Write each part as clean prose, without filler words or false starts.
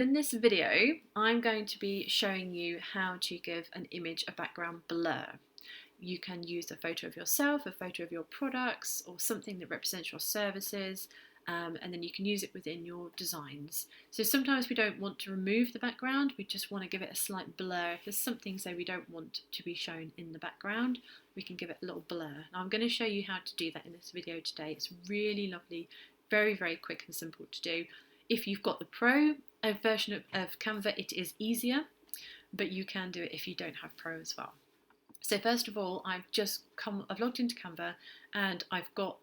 In this video, I'm going to be showing you how to give an image a background blur. You can use a photo of yourself, a photo of your products, or something that represents your services, and then you can use it within your designs. So sometimes we don't want to remove the background, we just want to give it a slight blur. If there's something, say, we don't want to be shown in the background, we can give it a little blur. Now I'm going to show you how to do that in this video today. It's really lovely, very, very quick and simple to do. If you've got the Pro version of Canva, it is easier, but you can do it if you don't have Pro as well. So first of all, I've logged into Canva and I've got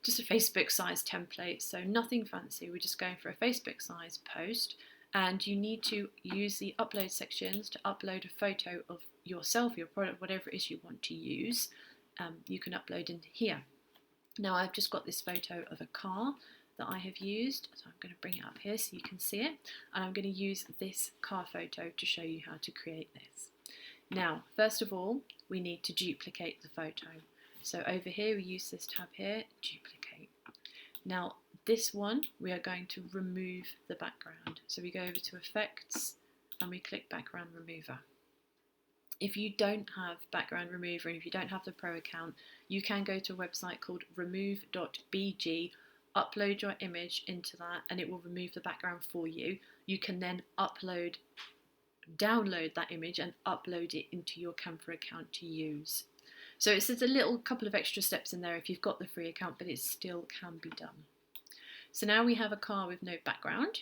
just a Facebook size template, so nothing fancy. We're just going for a Facebook size post, and you need to use the upload sections to upload a photo of yourself, your product, whatever it is you want to use. You can upload in here. Now I've just got this photo of a car that I have used, so I'm going to bring it up here so you can see it, and I'm going to use this car photo to show you how to create this. Now, first of all, we need to duplicate the photo. So over here, we use this tab here, duplicate. Now, this one, we are going to remove the background. So we go over to Effects, and we click Background Remover. If you don't have Background Remover, and if you don't have the Pro account, you can go to a website called remove.bg, upload your image into that, and it will remove the background for you. You can then download that image and upload it into your Canva account to use. So it's just a little couple of extra steps in there if you've got the free account, but it still can be done. So now we have a car with no background.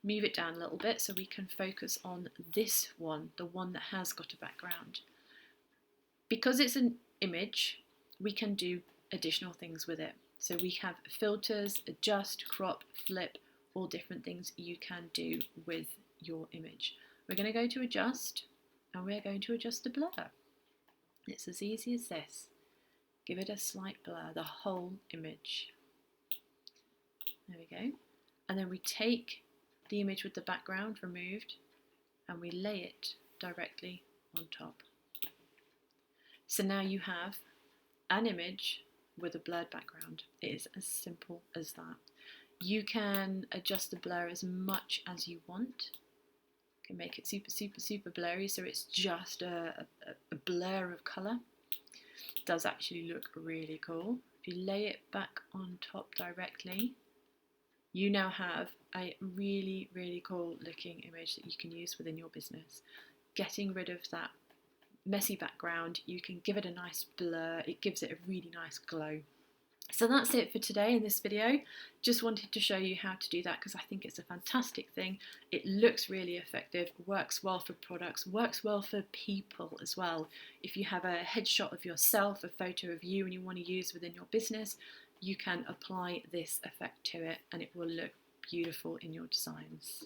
Move it down a little bit so we can focus on this one, the one that has got a background. Because it's an image, we can do additional things with it. So we have filters, adjust, crop, flip, all different things you can do with your image. We're going to go to adjust, and we're going to adjust the blur. It's as easy as this. Give it a slight blur, the whole image. There we go. And then we take the image with the background removed and we lay it directly on top. So now you have an image with a blurred background. It is as simple as that. You can adjust the blur as much as you want. You can make it super blurry so it's just a blur of colour. It does actually look really cool. If you lay it back on top directly, you now have a really cool looking image that you can use within your business. Getting rid of that messy background, you can give it a nice blur, it gives it a really nice glow. So that's it for today in this video. Just wanted to show you how to do that because I think it's a fantastic thing. It looks really effective, works well for products, works well for people as well. If you have a headshot of yourself, a photo of you, and you want to use within your business, you can apply this effect to it and it will look beautiful in your designs.